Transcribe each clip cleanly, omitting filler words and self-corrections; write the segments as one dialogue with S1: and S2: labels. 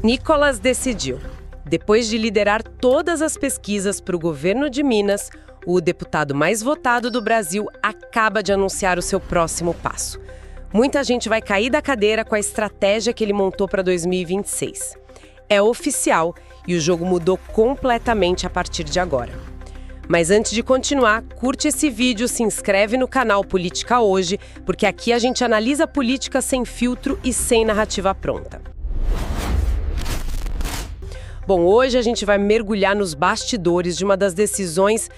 S1: Nicolas decidiu. Depois de liderar todas as pesquisas para o governo de Minas, o deputado mais votado do Brasil acaba de anunciar o seu próximo passo. Muita gente vai cair da cadeira com a estratégia que ele montou para 2026. É oficial e o jogo mudou completamente a partir de agora. Mas antes de continuar, curte esse vídeo, se inscreve no canal Política Hoje, porque aqui a gente analisa a política sem filtro e sem narrativa pronta. Bom, hoje a gente vai mergulhar nos bastidores de uma das decisões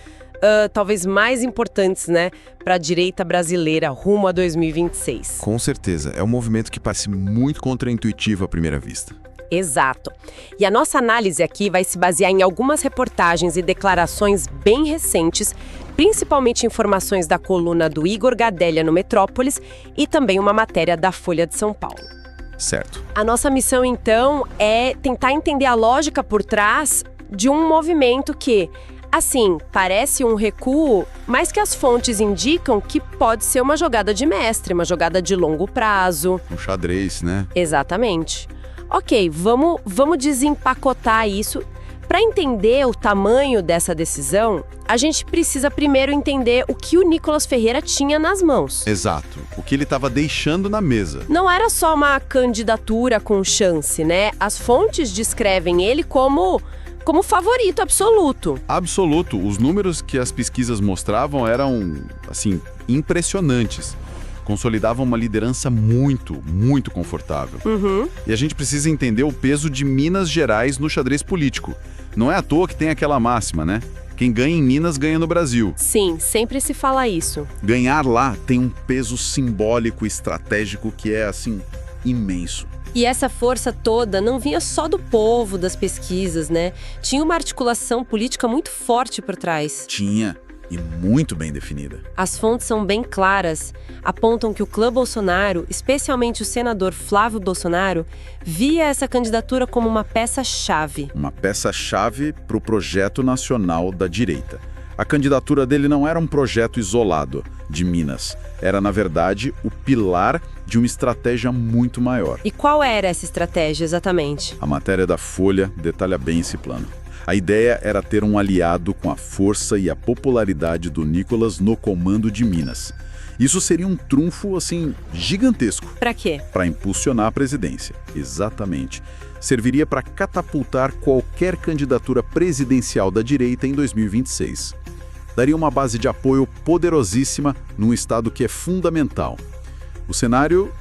S1: talvez mais importantes, né, para a direita brasileira rumo a 2026.
S2: Com certeza, é um movimento que parece muito contraintuitivo à primeira vista.
S1: Exato. E a nossa análise aqui vai se basear em algumas reportagens e declarações bem recentes, principalmente informações da coluna do Igor Gadelha no Metrópolis e também uma matéria da Folha de São Paulo.
S2: Certo.
S1: A nossa missão, então, é tentar entender a lógica por trás de um movimento que, assim, parece um recuo, mas que as fontes indicam que pode ser uma jogada de mestre, uma jogada de longo prazo.
S2: Um xadrez, né?
S1: Exatamente. Ok, vamos desempacotar isso. Para entender o tamanho dessa decisão, a gente precisa primeiro entender o que o Nicolas Ferreira tinha nas mãos.
S2: Exato. O que ele estava deixando na mesa.
S1: Não era só uma candidatura com chance, né? As fontes descrevem ele como favorito absoluto.
S2: Absoluto. Os números que as pesquisas mostravam eram, assim, impressionantes. Consolidavam uma liderança muito, muito confortável. E a gente precisa entender o peso de Minas Gerais no xadrez político. Não é à toa que tem aquela máxima, né? Quem ganha em Minas, ganha no Brasil.
S1: Sim, sempre se fala isso.
S2: Ganhar lá tem um peso simbólico e estratégico que é, assim, imenso.
S1: E essa força toda não vinha só do povo, das pesquisas, né? Tinha uma articulação política muito forte por trás.
S2: Tinha. E muito bem definida.
S1: As fontes são bem claras, apontam que o clã Bolsonaro, especialmente o senador Flávio Bolsonaro, via essa candidatura como uma peça-chave.
S2: Uma peça-chave para o projeto nacional da direita. A candidatura dele não era um projeto isolado de Minas. Era, na verdade, o pilar de uma estratégia muito maior.
S1: E qual era essa estratégia exatamente?
S2: A matéria da Folha detalha bem esse plano. A ideia era ter um aliado com a força e a popularidade do Nicolas no comando de Minas. Isso seria um trunfo, assim, gigantesco.
S1: Para quê?
S2: Para impulsionar a presidência. Exatamente. Serviria para catapultar qualquer candidatura presidencial da direita em 2026. Daria uma base de apoio poderosíssima num estado que é fundamental. O cenário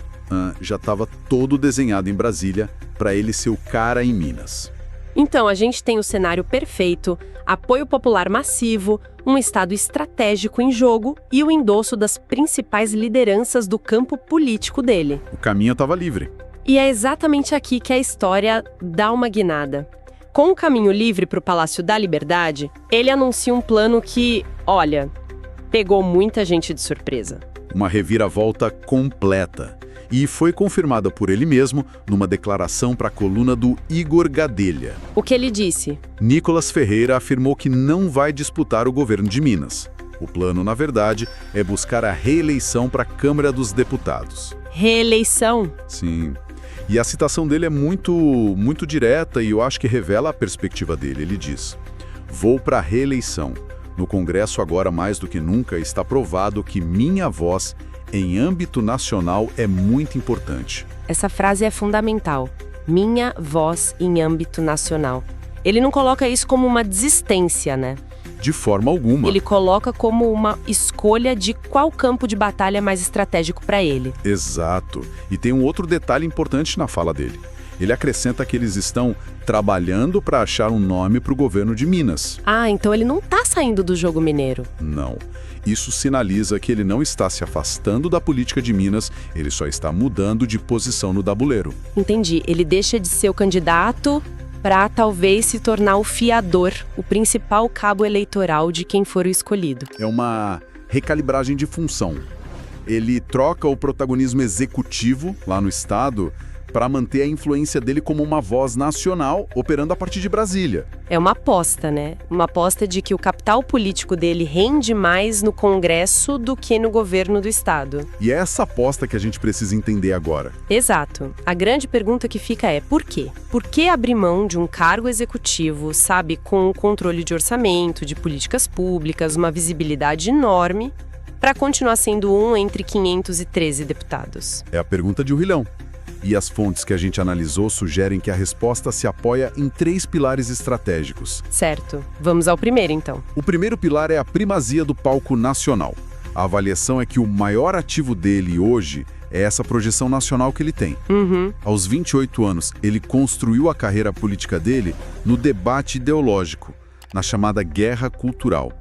S2: já estava todo desenhado em Brasília para ele ser o cara em Minas.
S1: Então, a gente tem o cenário perfeito, apoio popular massivo, um estado estratégico em jogo e o endosso das principais lideranças do campo político dele.
S2: O caminho estava livre.
S1: E é exatamente aqui que a história dá uma guinada. Com o caminho livre para o Palácio da Liberdade, ele anuncia um plano que, olha, pegou muita gente de surpresa.
S2: Uma reviravolta completa. E foi confirmada por ele mesmo numa declaração para a coluna do Igor Gadelha.
S1: O que ele disse?
S2: Nicolas Ferreira afirmou que não vai disputar o governo de Minas. O plano, na verdade, é buscar a reeleição para a Câmara dos Deputados.
S1: Reeleição?
S2: Sim. E a citação dele é muito direta e eu acho que revela a perspectiva dele. Ele diz: "Vou para a reeleição. No Congresso, agora mais do que nunca, está provado que minha voz em âmbito nacional é muito importante."
S1: Essa frase é fundamental. Minha voz em âmbito nacional. Ele não coloca isso como uma desistência, né?
S2: De forma alguma.
S1: Ele coloca como uma escolha de qual campo de batalha é mais estratégico para ele.
S2: Exato. E tem um outro detalhe importante na fala dele. Ele acrescenta que eles estão trabalhando para achar um nome para o governo de Minas.
S1: Ah, então ele não está saindo do jogo mineiro.
S2: Não. Isso sinaliza que ele não está se afastando da política de Minas, ele só está mudando de posição no tabuleiro.
S1: Entendi. Ele deixa de ser o candidato para talvez se tornar o fiador, o principal cabo eleitoral de quem for o escolhido.
S2: É uma recalibragem de função. Ele troca o protagonismo executivo lá no estado para manter a influência dele como uma voz nacional operando a partir de Brasília.
S1: É uma aposta, né? Uma aposta de que o capital político dele rende mais no Congresso do que no governo do Estado.
S2: E é essa aposta que a gente precisa entender agora.
S1: Exato. A grande pergunta que fica é por quê? Por que abrir mão de um cargo executivo, sabe, com o controle de orçamento, de políticas públicas, uma visibilidade enorme, para continuar sendo um entre 513 deputados?
S2: É a pergunta de Urilhão. E as fontes que a gente analisou sugerem que a resposta se apoia em 3 pilares estratégicos.
S1: Certo. Vamos ao primeiro, então.
S2: O primeiro pilar é a primazia do palco nacional. A avaliação é que o maior ativo dele hoje é essa projeção nacional que ele tem. Aos 28 anos, ele construiu a carreira política dele no debate ideológico, na chamada guerra cultural.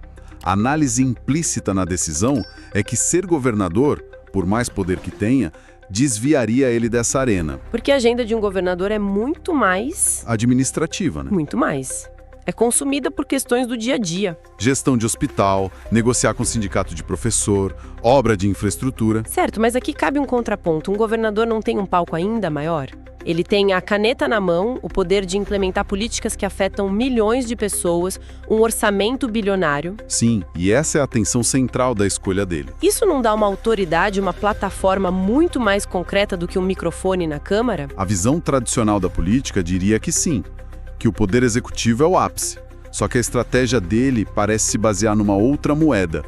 S2: A análise implícita na decisão é que ser governador, por mais poder que tenha, desviaria ele dessa arena.
S1: Porque a agenda de um governador é muito mais...
S2: administrativa, né?
S1: Muito mais. É consumida por questões do dia a dia.
S2: Gestão de hospital, negociar com o sindicato de professor, obra de infraestrutura.
S1: Certo, mas aqui cabe um contraponto. Um governador não tem um palco ainda maior? Ele tem a caneta na mão, o poder de implementar políticas que afetam milhões de pessoas, um orçamento bilionário.
S2: Sim, e essa é a atenção central da escolha dele.
S1: Isso não dá uma autoridade, uma plataforma muito mais concreta do que um microfone na Câmara?
S2: A visão tradicional da política diria que sim, que o poder executivo é o ápice. Só que a estratégia dele parece se basear numa outra moeda,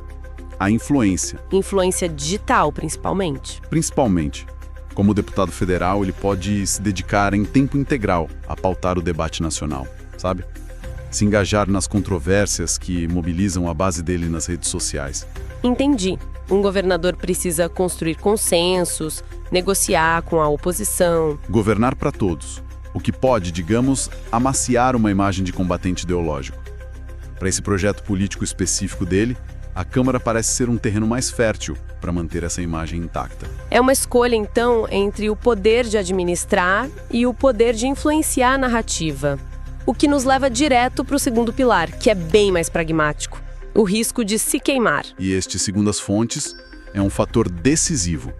S2: a influência.
S1: Influência digital, principalmente.
S2: Principalmente. Como deputado federal, ele pode se dedicar em tempo integral a pautar o debate nacional, sabe? Se engajar nas controvérsias que mobilizam a base dele nas redes sociais.
S1: Entendi. Um governador precisa construir consensos, negociar com a oposição.
S2: Governar para todos, o que pode, digamos, amaciar uma imagem de combatente ideológico. Para esse projeto político específico dele, a Câmara parece ser um terreno mais fértil para manter essa imagem intacta.
S1: É uma escolha, então, entre o poder de administrar e o poder de influenciar a narrativa. O que nos leva direto para o segundo pilar, que é bem mais pragmático: o risco de se queimar.
S2: E este, segundo as fontes, é um fator decisivo.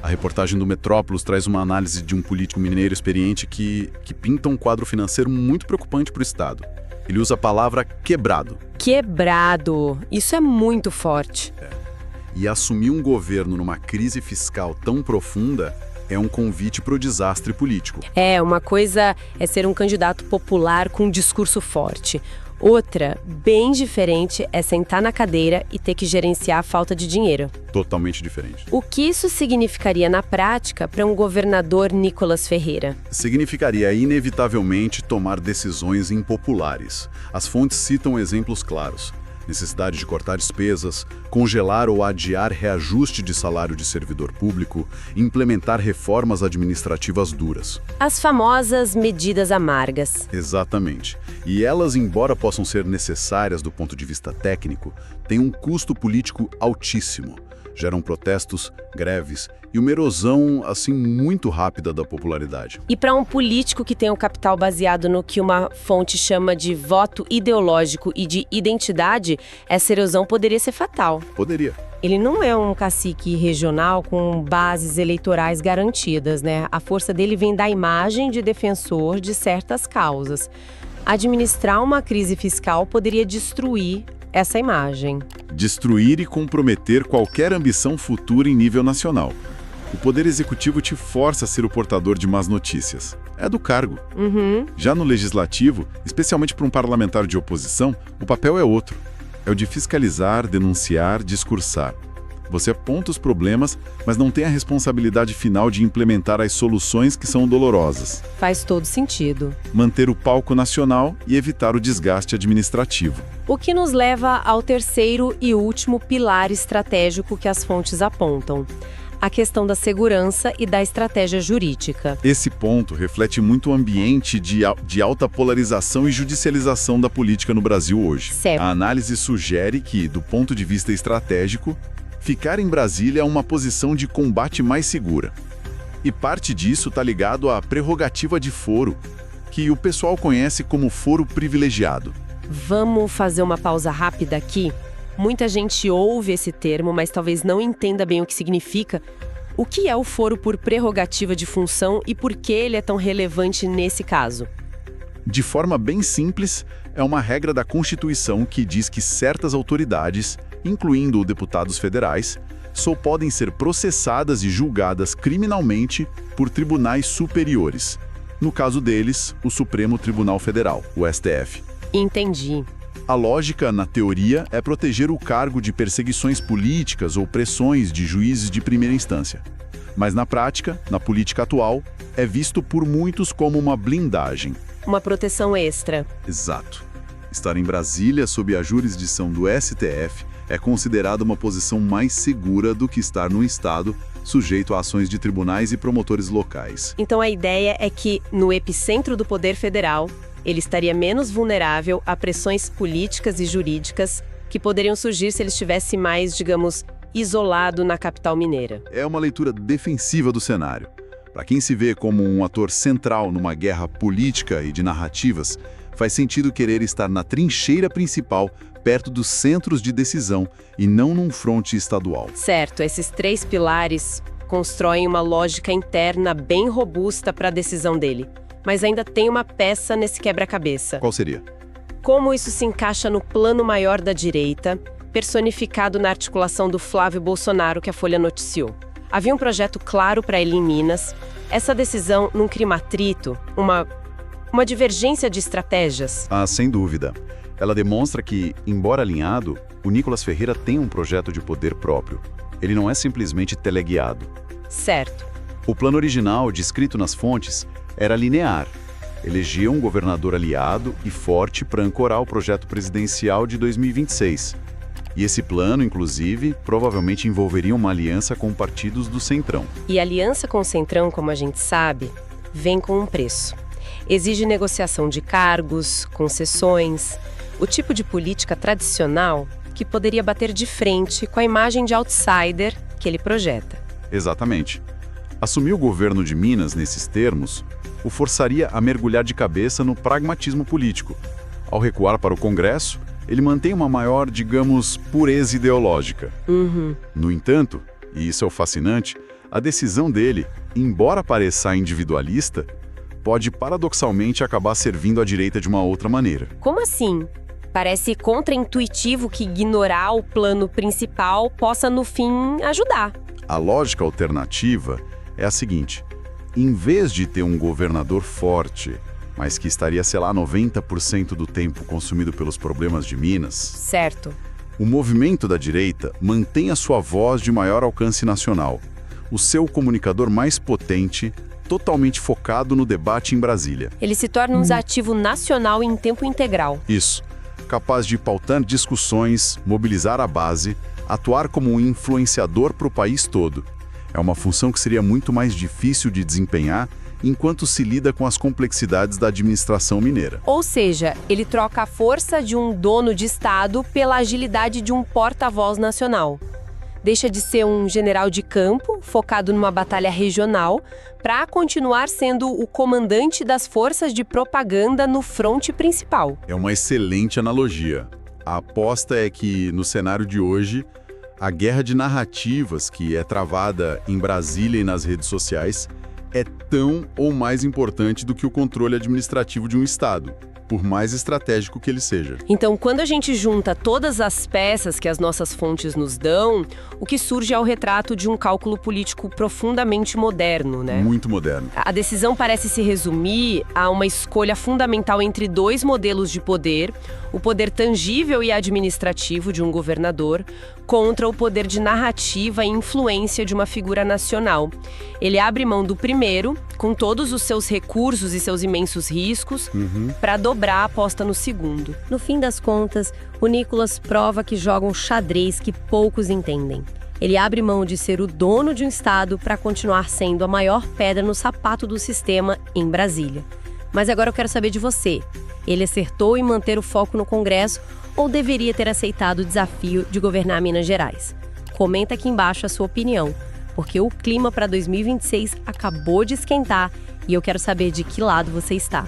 S2: A reportagem do Metrópolis traz uma análise de um político mineiro experiente que pinta um quadro financeiro muito preocupante para o Estado. Ele usa a palavra quebrado.
S1: Quebrado. Isso é muito forte.
S2: E assumir um governo numa crise fiscal tão profunda é um convite para o desastre político.
S1: Uma coisa é ser um candidato popular com um discurso forte. Outra, bem diferente, é sentar na cadeira e ter que gerenciar a falta de dinheiro.
S2: Totalmente diferente.
S1: O que isso significaria na prática para um governador Nicolas Ferreira?
S2: Significaria inevitavelmente tomar decisões impopulares. As fontes citam exemplos claros: necessidade de cortar despesas, congelar ou adiar reajuste de salário de servidor público, implementar reformas administrativas duras.
S1: As famosas medidas amargas.
S2: Exatamente. E elas, embora possam ser necessárias do ponto de vista técnico, têm um custo político altíssimo. Geram protestos, greves e uma erosão, assim, muito rápida da popularidade.
S1: E para um político que tem o capital baseado no que uma fonte chama de voto ideológico e de identidade, essa erosão poderia ser fatal.
S2: Poderia.
S1: Ele não é um cacique regional com bases eleitorais garantidas, né? A força dele vem da imagem de defensor de certas causas. Administrar uma crise fiscal poderia destruir essa imagem.
S2: Destruir e comprometer qualquer ambição futura em nível nacional. O Poder Executivo te força a ser o portador de más notícias. É do cargo. Já no Legislativo, especialmente para um parlamentar de oposição, o papel é outro. É o de fiscalizar, denunciar, discursar. Você aponta os problemas, mas não tem a responsabilidade final de implementar as soluções que são dolorosas.
S1: Faz todo sentido.
S2: Manter o palco nacional e evitar o desgaste administrativo.
S1: O que nos leva ao terceiro e último pilar estratégico que as fontes apontam: a questão da segurança e da estratégia jurídica.
S2: Esse ponto reflete muito o ambiente de alta polarização e judicialização da política no Brasil hoje.
S1: Certo.
S2: A análise sugere que, do ponto de vista estratégico, ficar em Brasília é uma posição de combate mais segura. E parte disso está ligado à prerrogativa de foro, que o pessoal conhece como foro privilegiado.
S1: Vamos fazer uma pausa rápida aqui? Muita gente ouve esse termo, mas talvez não entenda bem o que significa. O que é o foro por prerrogativa de função e por que ele é tão relevante nesse caso?
S2: De forma bem simples, é uma regra da Constituição que diz que certas autoridades, incluindo deputados federais, só podem ser processadas e julgadas criminalmente por tribunais superiores. No caso deles, o Supremo Tribunal Federal, o STF.
S1: Entendi.
S2: A lógica, na teoria, é proteger o cargo de perseguições políticas ou pressões de juízes de primeira instância. Mas na prática, na política atual, é visto por muitos como uma blindagem.
S1: Uma proteção extra.
S2: Exato. Estar em Brasília sob a jurisdição do STF é considerado uma posição mais segura do que estar no Estado, sujeito a ações de tribunais e promotores locais.
S1: Então a ideia é que, no epicentro do poder federal, ele estaria menos vulnerável a pressões políticas e jurídicas que poderiam surgir se ele estivesse mais, digamos, isolado na capital mineira.
S2: É uma leitura defensiva do cenário. Para quem se vê como um ator central numa guerra política e de narrativas, faz sentido querer estar na trincheira principal, perto dos centros de decisão e não num fronte estadual.
S1: Certo, esses 3 pilares constroem uma lógica interna bem robusta para a decisão dele. Mas ainda tem uma peça nesse quebra-cabeça.
S2: Qual seria?
S1: Como isso se encaixa no plano maior da direita, personificado na articulação do Flávio Bolsonaro que a Folha noticiou. Havia um projeto claro para ele em Minas. Essa decisão não cria um atrito, uma divergência de estratégias?
S2: Ah, sem dúvida. Ela demonstra que, embora alinhado, o Nicolas Ferreira tem um projeto de poder próprio. Ele não é simplesmente teleguiado.
S1: Certo.
S2: O plano original, descrito nas fontes, era linear. Elegia um governador aliado e forte para ancorar o projeto presidencial de 2026. E esse plano, inclusive, provavelmente envolveria uma aliança com partidos do Centrão.
S1: E a aliança com o Centrão, como a gente sabe, vem com um preço. Exige negociação de cargos, concessões, o tipo de política tradicional que poderia bater de frente com a imagem de outsider que ele projeta.
S2: Exatamente. Assumir o governo de Minas nesses termos o forçaria a mergulhar de cabeça no pragmatismo político. Ao recuar para o Congresso, ele mantém uma maior, digamos, pureza ideológica. No entanto, e isso é o fascinante, a decisão dele, embora pareça individualista, pode paradoxalmente acabar servindo à direita de uma outra maneira.
S1: Como assim? Parece contraintuitivo que ignorar o plano principal possa, no fim, ajudar.
S2: A lógica alternativa é a seguinte: em vez de ter um governador forte, mas que estaria, sei lá, 90% do tempo consumido pelos problemas de Minas,
S1: certo,
S2: o movimento da direita mantém a sua voz de maior alcance nacional, o seu comunicador mais potente, totalmente focado no debate em Brasília.
S1: Ele se torna um desativo nacional em tempo integral.
S2: Isso, capaz de pautar discussões, mobilizar a base, atuar como um influenciador para o país todo. É uma função que seria muito mais difícil de desempenhar enquanto se lida com as complexidades da administração mineira.
S1: Ou seja, ele troca a força de um dono de Estado pela agilidade de um porta-voz nacional. Deixa de ser um general de campo, focado numa batalha regional, para continuar sendo o comandante das forças de propaganda no fronte principal.
S2: É uma excelente analogia. A aposta é que, no cenário de hoje, a guerra de narrativas que é travada em Brasília e nas redes sociais é tão ou mais importante do que o controle administrativo de um Estado, por mais estratégico que ele seja.
S1: Então, quando a gente junta todas as peças que as nossas fontes nos dão, o que surge é o retrato de um cálculo político profundamente moderno, né?
S2: Muito moderno.
S1: A decisão parece se resumir a uma escolha fundamental entre 2 modelos de poder, o poder tangível e administrativo de um governador, contra o poder de narrativa e influência de uma figura nacional. Ele abre mão do primeiro, com todos os seus recursos e seus imensos riscos, para dobrar a aposta no segundo. No fim das contas, o Nicolas prova que joga um xadrez que poucos entendem. Ele abre mão de ser o dono de um Estado para continuar sendo a maior pedra no sapato do sistema em Brasília. Mas agora eu quero saber de você. Ele acertou em manter o foco no Congresso ou deveria ter aceitado o desafio de governar Minas Gerais? Comenta aqui embaixo a sua opinião, porque o clima para 2026 acabou de esquentar e eu quero saber de que lado você está.